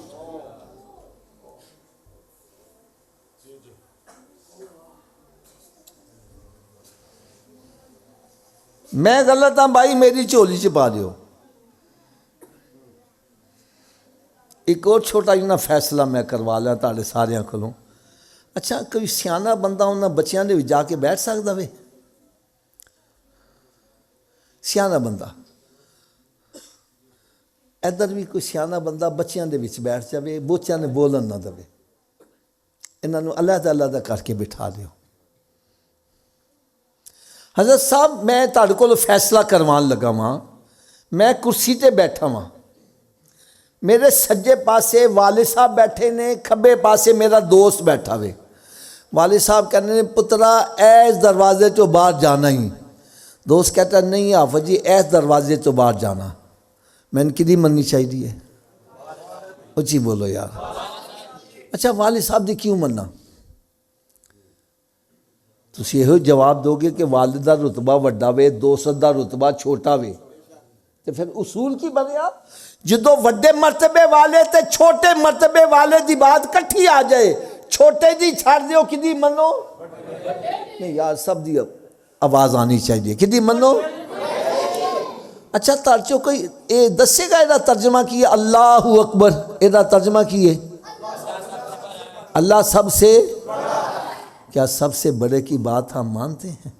Speaker 1: میں غلط ہاں بھائی میری چولی چھپا دیو۔ ایک اور چھوٹا جنا فیصلہ میں کروا لیا تاڑے ساریاں کھلوں، اچھا کوئی سیانہ بندہ انہاں بچیاں دے جا کے بیٹھ سکدا وے؟ سیانہ بندہ ادھر بھی کوئی سیانہ بندہ بچیاں دے وچ بیٹھ جاوے، بچیاں نے بولن نہ دے، انہاں نوں علیحدہ علیحدہ کر کے بٹھا دیو۔ حضرت صاحب میں تاڑے کول فیصلہ کروان لگا ہاں، میں کرسی تے بیٹھا ہاں، میرے سجے پاسے والد صاحب بیٹھے نے، کھبے پاسے میرا دوست بیٹھا وے، والد صاحب کہنے نے پترا ایس دروازے چو باہر جانا ہی، دوست کہتا نہیں آفت جی ایس دروازے چو باہر جانا، میں ان کی نہیں مننی چاہیے ہے، اچھی بولو یار، اچھا والد صاحب دی کیوں مننا؟ تسی یہ جواب دو گے کہ والد دا رتبہ وڈا وے دوست دا رتبہ چھوٹا وے، تو پھر اصول کی بنیا جدو وڈے مرتبے والے تے چھوٹے مرتبے والے دی بات کٹھی آ جائے، چھوٹے دی چھاڑ دیو کدی منو؟ نہیں یار سب دی آواز آنی چاہیے، کدی منو؟ اچھا ترچو کوئی دسے گا ایدہ ترجمہ کیے اللہ اکبر، ایدہ ترجمہ کیے اللہ سب سے، کیا سب سے بڑے کی بات ہم مانتے ہیں؟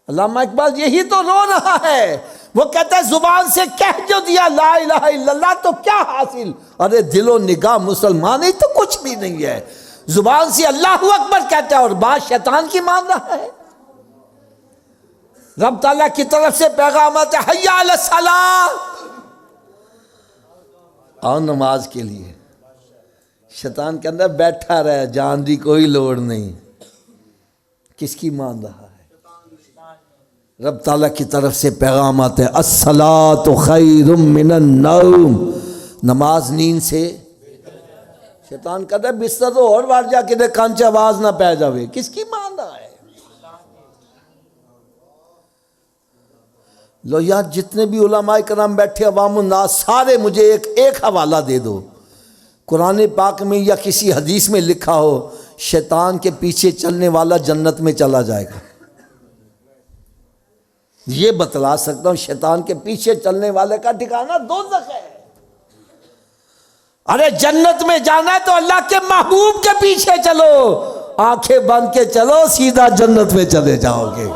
Speaker 1: علامہ اقبال یہی تو رو رہا ہے، وہ کہتا ہے زبان سے کہہ جو دیا لا الہ الا اللہ تو کیا حاصل، ارے دل و نگاہ مسلمان ہی تو کچھ بھی نہیں ہے، زبان سے اللہ اکبر کہتا ہے اور بات شیطان کی مان رہا ہے۔ رب تعالیٰ کی طرف سے پیغام آتا ہے حی علی الصلاۃ، آؤ نماز کے لیے۔ شیطان کے اندر بیٹھا رہے، جان دی کوئی لوڑ نہیں۔ کس کی مان رہا ہے؟ رب تعالیٰ کی طرف سے پیغام آتے ہیں الصلاۃ خیر من النوم، نماز نیند سے۔ شیطان کہتا ہے بستر تو اور بار جا کے دے کان چ آواز نہ پہ جاوے۔ کس کی مان رہا ہے؟ لو یار جتنے بھی علماء کرام بیٹھے عوام الناس سارے مجھے ایک حوالہ دے دو، قرآن پاک میں یا کسی حدیث میں لکھا ہو شیطان کے پیچھے چلنے والا جنت میں چلا جائے گا۔ یہ بتلا سکتا ہوں شیطان کے پیچھے چلنے والے کا ٹھکانہ دوزخ ہے۔ ارے جنت میں جانا ہے تو اللہ کے محبوب کے پیچھے چلو، آنکھیں بند کے چلو سیدھا جنت میں چلے جاؤ گے۔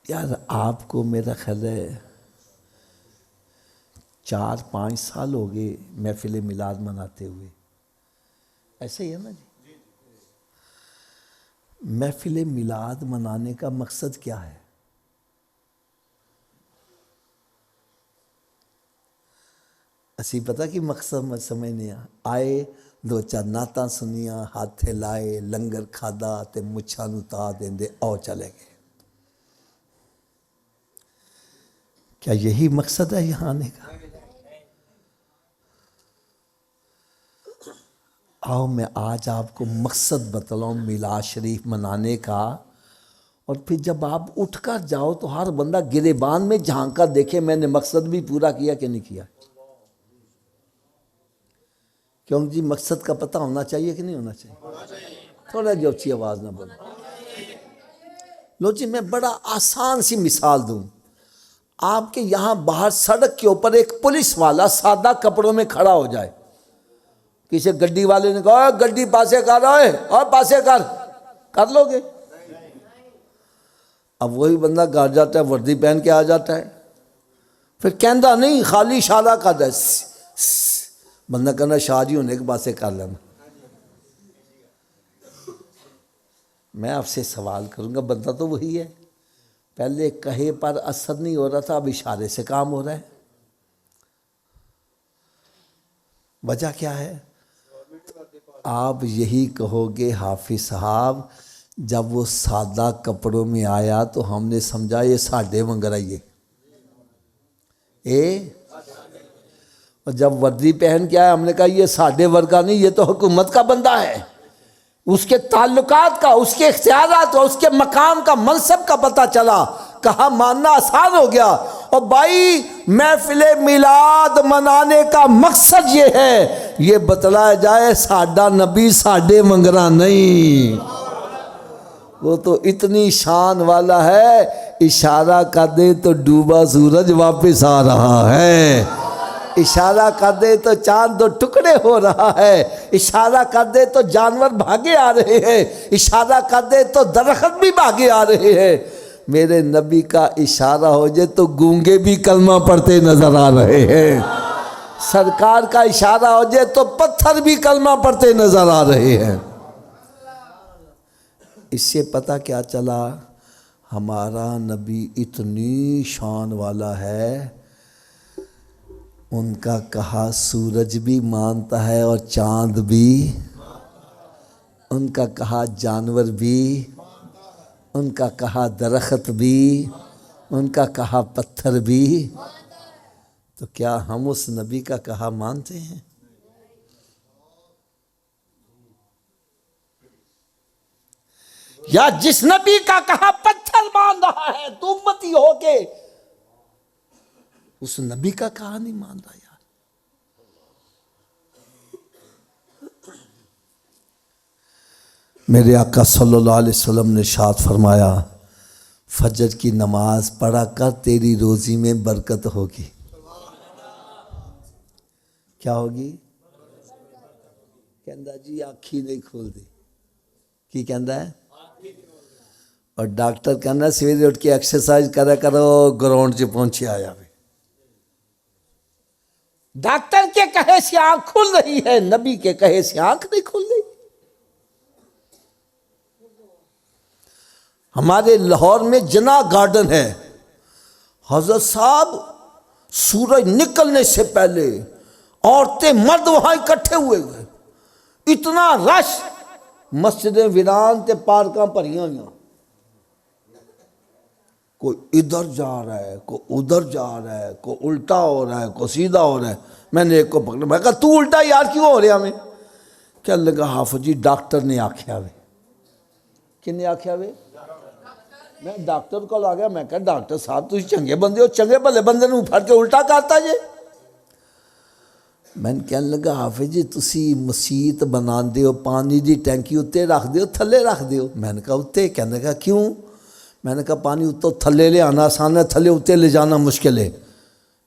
Speaker 1: یار آپ کو میرا خیال ہے 4-5 سال ہو گئے محفل میلاد مناتے ہوئے، ایسے ہی ہے نا جی؟ محفل میلاد منانے کا مقصد کیا ہے؟ اسی پتہ کہ مقصد سمجھنے آئے، دو چار نعتاں سنیاں، ہاتھ لائے، لنگر کھادا تے مچھاں نوں تا دیندے او چلے گئے۔ کیا یہی مقصد ہے یہاں آنے کا؟ آؤ میں آج آپ کو مقصد بتلاؤں میلاد شریف منانے کا، اور پھر جب آپ اٹھ کر جاؤ تو ہر بندہ گریبان میں جھانک کر دیکھے میں نے مقصد بھی پورا کیا کہ نہیں کیا۔ کیوں جی مقصد کا پتہ ہونا چاہیے کہ نہیں ہونا چاہیے؟ تھوڑا جو اچھی آواز نہ بولو۔ لو جی میں بڑا آسان سی مثال دوں، آپ کے یہاں باہر سڑک کے اوپر ایک پولیس والا سادہ کپڑوں میں کھڑا ہو جائے، کسی گڈی والے نے کہا گڈی پاسے کر رہا ہے اور پاسے کر لو گے؟ اب وہی بندہ گھر جاتا ہے وردی پہن کے آ جاتا ہے، پھر کہندا نہیں خالی اشارہ کر ہے، بندہ کہنا شاہ جی ہونے کے پاسے کر لینا۔ میں آپ سے سوال کروں گا، بندہ تو وہی ہے، پہلے کہے پر اثر نہیں ہو رہا تھا، اب اشارے سے کام ہو رہا ہے۔ وجہ کیا ہے؟ آپ یہی کہو گے حافظ صاحب جب وہ سادہ کپڑوں میں آیا تو ہم نے سمجھا یہ ساڈے ونگر آئیے، اور جب وردی پہن کے آیا ہم نے کہا یہ ساڈے ورگا نہیں، یہ تو حکومت کا بندہ ہے۔ اس کے تعلقات کا، اس کے اختیارات کا، اس کے مقام کا، منصب کا پتہ چلا، کہا ماننا آسان ہو گیا۔ اور بھائی محفل میلاد منانے کا مقصد یہ ہے، یہ بتلایا جائے ساڈا نبی ساڈے منگرا نہیں، وہ تو اتنی شان والا ہے، اشارہ کر دے تو ڈوبا سورج واپس آ رہا ہے، اشارہ کر دے تو چاند دو ٹکڑے ہو رہا ہے، اشارہ کر دے تو جانور بھاگے آ رہے ہیں، اشارہ کر دے تو درخت بھی بھاگے آ رہے ہیں۔ میرے نبی کا اشارہ ہو جائے تو گونگے بھی کلمہ پڑھتے نظر آ رہے ہیں، سرکار کا اشارہ ہو جائے تو پتھر بھی کلمہ پڑھتے نظر آ رہے ہیں۔ اس سے پتہ کیا چلا؟ ہمارا نبی اتنی شان والا ہے، ان کا کہا سورج بھی مانتا ہے اور چاند بھی، ان کا کہا جانور بھی، ان کا کہا درخت بھی، ان کا کہا پتھر بھی۔ تو کیا ہم اس نبی کا کہا مانتے ہیں؟ یا جس نبی کا کہا پتھر مان رہا ہے تو امتی ہو کے اس نبی کا کہا نہیں مان رہا؟ یار میرے آقا صلی اللہ علیہ وسلم نے ارشاد فرمایا فجر کی نماز پڑھا کر تیری روزی میں برکت ہوگی۔ کیا ہوگی؟ کہندا جی آنکھی نہیں کھول دی، کی کہندا ہے؟ اور ڈاکٹر کہنا سویرے اٹھ کے ایکسرسائز کرا کرو، گراؤنڈ 'چ پہنچے آیا بھی۔ ڈاکٹر کے کہے سے آنکھ کھل رہی ہے، نبی کے کہے سے آنکھ نہیں کھل رہی۔ ہمارے لاہور میں جناح گارڈن ہے، حضرت صاحب سورج نکلنے سے پہلے عورتیں مرد وہاں اکٹھے ہوئے، اتنا رش، مسجدیں ویران تے پارکاں بھریاں ہوئیں، کوئی ادھر جا رہا ہے، کوئی ادھر جا رہا ہے، کوئی الٹا ہو رہا ہے، کوئی سیدھا ہو رہا ہے۔ میں نے ایک کو پکڑا، میں کہا تو الٹا یار کیوں ہو رہا ہمیں؟ کہنے لگا حافظ جی ڈاکٹر نے آکھیا ہوئے۔ کن نے آکھیا ہوئے؟ میں ڈاکٹر کو آ گیا، میں کہا ڈاکٹر صاحب تسی چنگے بندے ہو، چنگے بھلے بندے نوں پھڑ کے الٹا کرتا جے۔ میں نے کہنے لگا حافظ جی تسی مسیت بنا دیو، پانی دی ٹینکی اتے رکھ دیو تھلے رکھ دیو؟ میں نے کہا اتے۔ کہنے لگا کیوں؟ میں نے کہا پانی اتوں تھلے لے آنا آسان ہے، تھلے اتے لے جانا مشکل ہے۔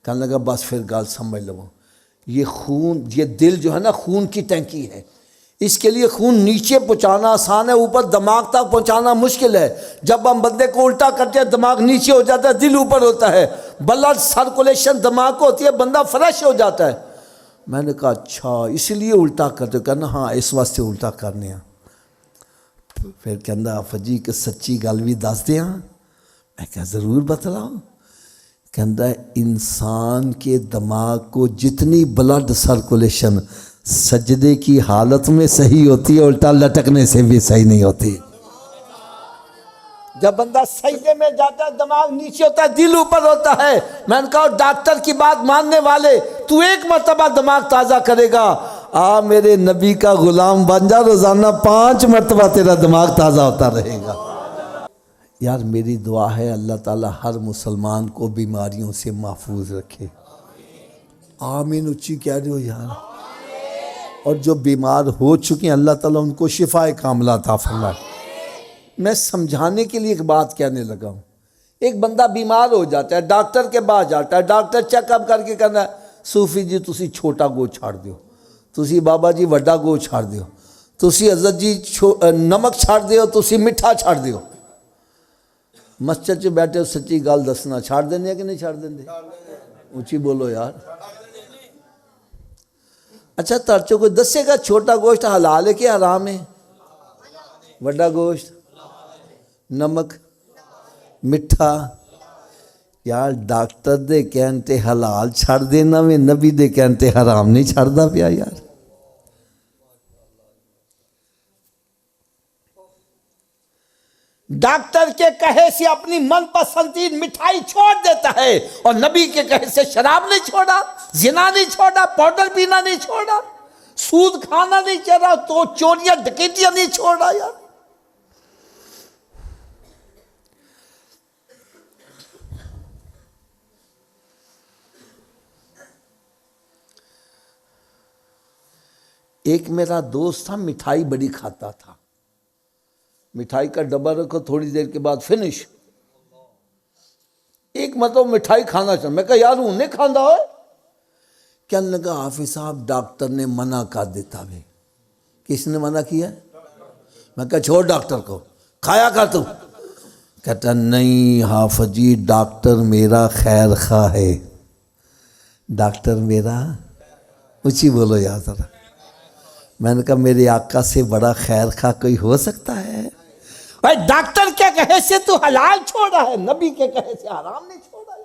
Speaker 1: کہنے لگا بس پھر گل سمجھ لو، یہ خون، یہ دل جو ہے نا خون کی ٹینکی ہے، اس کے لیے خون نیچے پہنچانا آسان ہے، اوپر دماغ تک پہنچانا مشکل ہے۔ جب ہم بندے کو الٹا کرتے ہیں دماغ نیچے ہو جاتا ہے، دل اوپر ہوتا ہے، بلڈ سرکولیشن دماغ کو ہوتی ہے، بندہ فریش ہو جاتا ہے۔ میں نے کہا اچھا اس لیے الٹا کرتے ہو؟ کہنا ہاں اس واسطے الٹا کرنے ہیں۔ پھر کہنا حافظ جی کہ سچی گل بھی دس دیاں؟ میں کہا ضرور بتلاؤ۔ کہنا انسان کے دماغ کو جتنی بلڈ سرکولیشن سجدے کی حالت میں صحیح ہوتی ہے، الٹا لٹکنے سے بھی صحیح نہیں ہوتی۔ جب بندہ سجدے میں جاتا ہے دماغ نیچے ہوتا ہے، دل اوپر ہوتا ہے۔ میں نے کہا ڈاکٹر کی بات ماننے والے، تو ایک مرتبہ دماغ تازہ کرے گا، آ میرے نبی کا غلام بن جا، روزانہ 5 مرتبہ تیرا دماغ تازہ ہوتا رہے گا۔ یار میری دعا ہے اللہ تعالی ہر مسلمان کو بیماریوں سے محفوظ رکھے۔ آمین اچھی کہہ رہے ہو یار؟ اور جو بیمار ہو چکے ہیں اللہ تعالیٰ ان کو شفا کاملہ عطا فرمائے۔ میں سمجھانے کے لیے ایک بات کہنے لگا ہوں۔ ایک بندہ بیمار ہو جاتا ہے، ڈاکٹر کے پاس جاتا ہے، ڈاکٹر چیک اپ کر کے کہنا ہے صوفی جی تسی چھوٹا گو چھاڑ دیو، تسی بابا جی وڈا گو چھاڑ دیو، تسی حضرت جی نمک چھاڑ دیو، تسی میٹھا چھاڑ دیو۔ مسجد سے بیٹھے ہو سچی گل دسنا، چھاڑ دینے کہ نہیں چھاڑ دینے؟ اونچی بولو یار۔ اچھا ترچو کوئی دسے گا چھوٹا گوشت حلال ہے کہ حرام ہے؟ وڈا گوشت، نمک، مٹھا؟ یار ڈاکٹر دے کہنتے حلال چھاڑ دینا میں، نبی دے کہنتے حرام نہیں چھاڑ دا پیا یار۔ ڈاکٹر کے کہے سے اپنی من پسندین مٹھائی چھوڑ دیتا ہے، اور نبی کے کہے سے شراب نہیں چھوڑا، زنا نہیں چھوڑا، پاؤڈر پینا نہیں چھوڑا، سود کھانا نہیں چھوڑا، تو چوریاں ڈکیتیاں نہیں چھوڑا یار۔ ایک میرا دوست تھا مٹھائی بڑی کھاتا تھا، مٹھائی کا ڈبہ رکھو تھوڑی دیر کے بعد فنش۔ ایک مطلب مٹھائی کھانا چاہتا، میں کہا یار انہیں کھاندہ ہوئے؟ کہنے لگا حافظ صاحب ڈاکٹر نے منع کر دیتا ہے۔ کس نے منع کیا؟ میں کہا چھوڑ ڈاکٹر کو، کھایا کر تو۔ کہتا نہیں حافظ جی ڈاکٹر میرا خیر خواہ ہے، ڈاکٹر میرا، اچھی بولو یار ذرا۔ میں نے کہا میرے آقا سے بڑا خیر خواہ کوئی ہو سکتا ہے؟ بھائی ڈاکٹر کے کہے سے تو حلال چھوڑا ہے، نبی کے کہے سے حرام نہیں چھوڑا ہے۔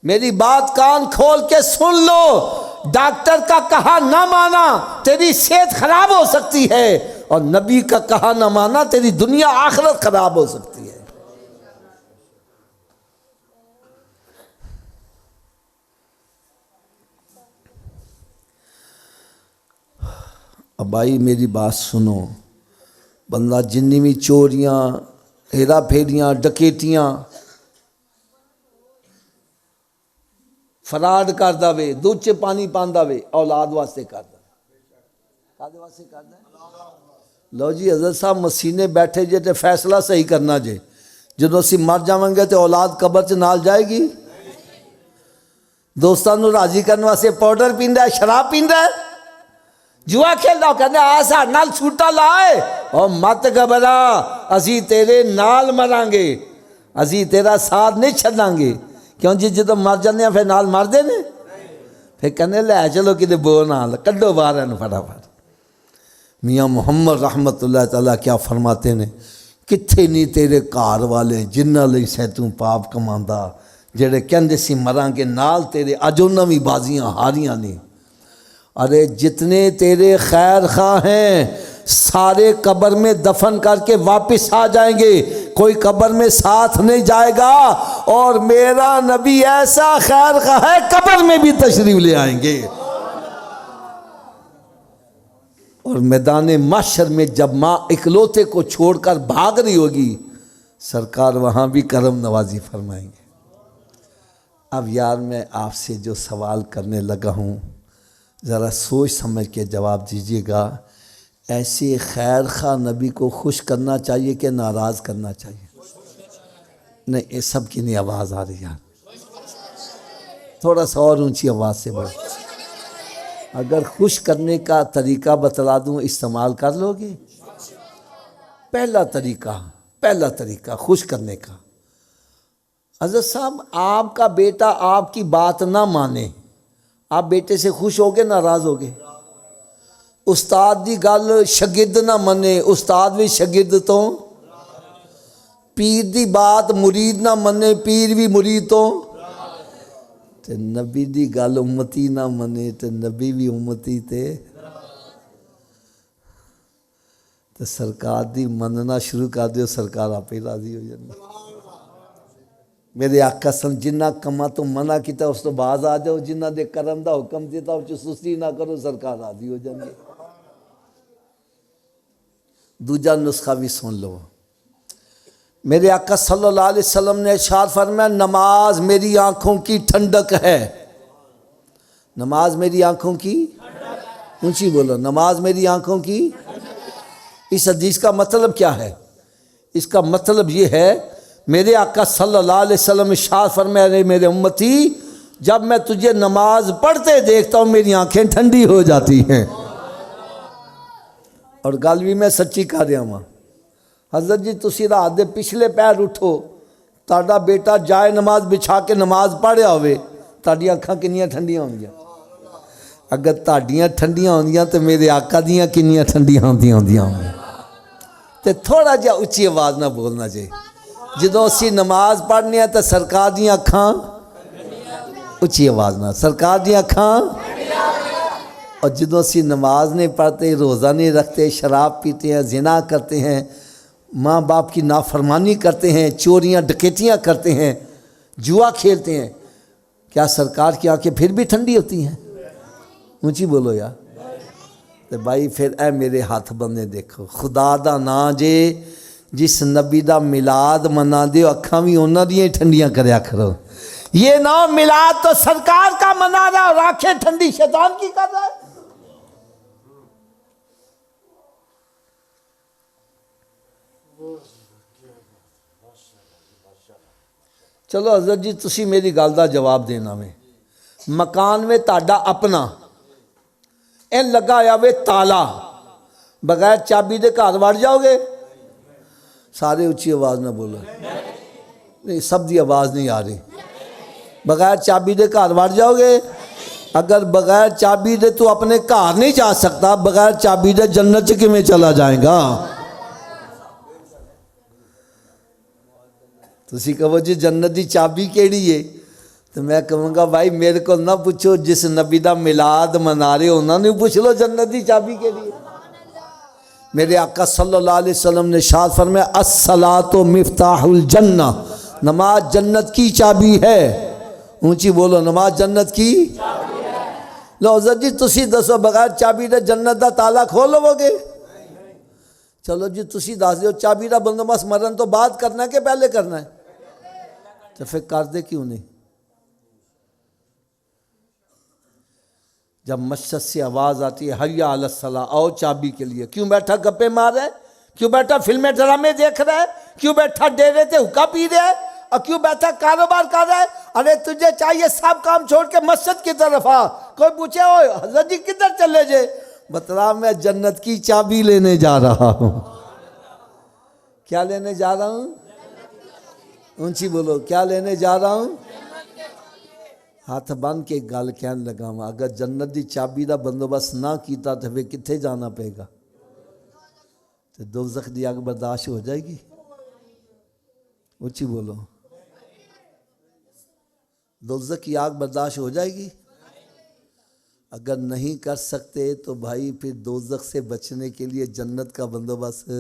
Speaker 1: میری بات کان کھول کے سن لو، ڈاکٹر کا کہا نہ مانا تیری صحت خراب ہو سکتی ہے، اور نبی کا کہا نہ مانا تیری دنیا آخرت خراب ہو سکتی ہے۔ اب بھائی میری بات سنو، بندہ جنی بھی چوریاں، ہیرا پھیریاں، ڈکیتیاں، فراڈ کر دے، دودھ چے پانی پان دے، اولاد واسطے کر دے۔ کادے واسطے کر دے؟ لو جی حضرت صاحب مسینے بیٹھے جے تے فیصلہ صحیح کرنا جے، جدوں اسی مر جاواں گے تے اولاد قبر چ نال جائے گی؟ دوستاں نوں راضی کرنے واسطے پاؤڈر پیندا ہے، شراب پیندا ہے، جوا کھیلدا، کہندے آ ساڈے نال سوٹا لائے، او مت گھبرا اسی تیرے نال مراں گے، اسی تیرا ساتھ نہیں چھڈاں گے۔ کیوں جی جدوں مر جاندے ہیں پھر نال مردے نے؟ پھر کہنے لے چلو کدے بو نال کڈو باہر فٹافٹ۔ میاں محمد رحمت اللہ تعالیٰ کیا فرماتے ہیں، کتھے نہیں تیرے گھر والے جنہاں لئی سے توں پاپ کماندا، جڑے کہندے سی مراں گے نال تیرے، اج انہاں وی بازیاں ہاریاں نے۔ ارے جتنے تیرے خیر خواہ ہیں سارے قبر میں دفن کر کے واپس آ جائیں گے، کوئی قبر میں ساتھ نہیں جائے گا، اور میرا نبی ایسا خیر خواہ ہے قبر میں بھی تشریف لے آئیں گے۔ اور میدان محشر میں جب ماں اکلوتے کو چھوڑ کر بھاگ رہی ہوگی، سرکار وہاں بھی کرم نوازی فرمائیں گے۔ اب یار میں آپ سے جو سوال کرنے لگا ہوں ذرا سوچ سمجھ کے جواب دیجیے گا، ایسے خیر خواہ نبی کو خوش کرنا چاہیے کہ ناراض کرنا چاہیے؟ نہیں، یہ سب کی نہیں آواز آ رہی یار، تھوڑا سا اور اونچی آواز سے بولو۔ اگر خوش کرنے کا طریقہ بتلا دوں استعمال کر لو گے؟ پہلا طریقہ خوش کرنے کا، حضرت صاحب آپ کا بیٹا آپ کی بات نہ مانے، آپ بیٹے سے خوش ہوگے ناراض ہوگے؟ استاد دی گل شاگرد نہ منے، استاد بھی شاگرد تو، پیر دی بات مرید نہ منے، پیر بھی مرید تو، تے نبی دی گل امتی نہ منے تے نبی بھی امتی تے سرکار دی مننا شروع کر دیو، سرکار آپ ہی راضی ہو جائے۔ میرے آقا سن جنہ کما تو منع کیتا اس تو باز آ جاؤ، جنہ دے کرم دا حکم دیتا اس سستی نہ کرو، سرکار راضی ہو جائیں گے۔ دوجا نسخہ بھی سن لو، میرے آقا صلی اللہ علیہ وسلم نے ارشاد فرمایا نماز میری آنکھوں کی ٹھنڈک ہے، نماز میری آنکھوں کی، اونچی بولو، نماز میری آنکھوں کی۔ اس حدیث کا مطلب کیا ہے؟ اس کا مطلب یہ ہے میرے آقا صلی اللہ علیہ وسلم ارشاد فرمایا میرے امتی جب میں تجھے نماز پڑھتے دیکھتا ہوں میری آنکھیں ٹھنڈی ہو جاتی ہیں۔ اور گل بھی میں سچی کر رہا ہوں، حضرت جی تسی رات دے پچھلے پیر اٹھو، تاڑا بیٹا جائے نماز بچھا کے نماز پڑھیا ہوئے، تاڑی اکھاں کنیاں ٹھنڈیاں ہوں گیا؟ اگر تاڑیاں ٹھنڈیاں ہوں گیا تو میرے آقا دیاں کنیاں ٹھنڈیاں ہوں گیا؟ تے تھوڑا جا اچھی آواز نہ بولنا چاہیے، جدو اسی نماز پڑھنی ہے تو سرکار دیاں اکھاں، اچھی آواز نہ، سرکار دیاں اکھاں، اور جدو اسی نماز نہیں پڑھتے، روزہ نہیں رکھتے، شراب پیتے ہیں، زنا کرتے ہیں، ماں باپ کی نافرمانی کرتے ہیں، چوریاں ڈکیتیاں کرتے ہیں، جوا کھیلتے ہیں، کیا سرکار کی آنکھیں پھر بھی ٹھنڈی ہوتی ہیں؟ اونچی بولو یار۔ تو بھائی پھر اے میرے ہاتھ بندے دیکھو، خدا دا نا جے جس نبی دا میلاد منا دیو اکھاں بھی انہاں دیاں ٹھنڈیاں کریا کرو، یہ نہ میلاد تو سرکار کا منا رہا اور آنکھیں ٹھنڈی شیطان کی کر رہا ہے۔ چلو حضرت جی تسی میری گل دا جواب دینا میں، مکان میں تاڑا اپنا این لگا یا وے تالا، بغیر چابی دے گھر وڑ جاؤ گے؟ سارے اچھی آواز نہ بولو، نہیں سب دی آواز نہیں آ رہی، بغیر چابی دے گھر وڑ جاؤ گے؟ اگر بغیر چابی دے تو اپنے گھر نہیں جا سکتا، بغیر چابی دے جنت چ کیویں چلا جائے گا؟ تسی کہو جی جنت دی چابی کیڑی ہے، تو میں کہوں گا بھائی میرے کو نہ پوچھو، جس نبی دا میلاد منا رہے ہو انہوں نے پوچھ لو جنت دی چابی کیڑی ہے۔ میرے آقا صلی اللہ علیہ وسلم نے ارشاد فرمایا الصلاۃ مفتاح الجنہ، نماز جنت کی چابی ہے، اونچی بولو، نماز جنت کی چابی ہے۔ لو حضرت جی تسی دسو بغیر چابی دے جنت دا تالا کھول لو گے؟ چلو جی تسی دس دیو چابی دا بندوبست مرن تو بعد کرنا ہے کہ پہلے کرنا ہے؟ تو پھر کر دے کیوں نہیں؟ جب مسجد سے آواز آتی ہے حیا علی الصلاۃ، آؤ چابی کے لیے، کیوں بیٹھا گپے مار رہا ہے؟ کیوں بیٹھا فلمیں ڈرامے دیکھ رہا ہے؟ کیوں بیٹھا ڈیرے تے حکا پی رہا ہے؟ اور کیوں بیٹھا کاروبار کر رہا ہے؟ ارے تجھے چاہیے سب کام چھوڑ کے مسجد کی طرف آ۔ کوئی پوچھے اوے حضرت جی کدھر چلے جے؟ بتلا میں جنت کی چابی لینے جا رہا ہوں۔ کیا لینے جا رہا ہوں؟ اونچی بولو، کیا لینے جا رہا ہوں؟ ہاتھ بن کے گل کہن لگا وا اگر جنت دی چابی دا بندوبست نہ کیتا تو پھر کتنے جانا پے گا؟ تو دوزخ دی اگ برداشت ہو جائے گی؟ اونچی بولو، دوزخ کی آگ برداشت ہو جائے گی؟ اگر نہیں کر سکتے تو بھائی پھر دوزخ سے بچنے کے لیے جنت کا بندوبست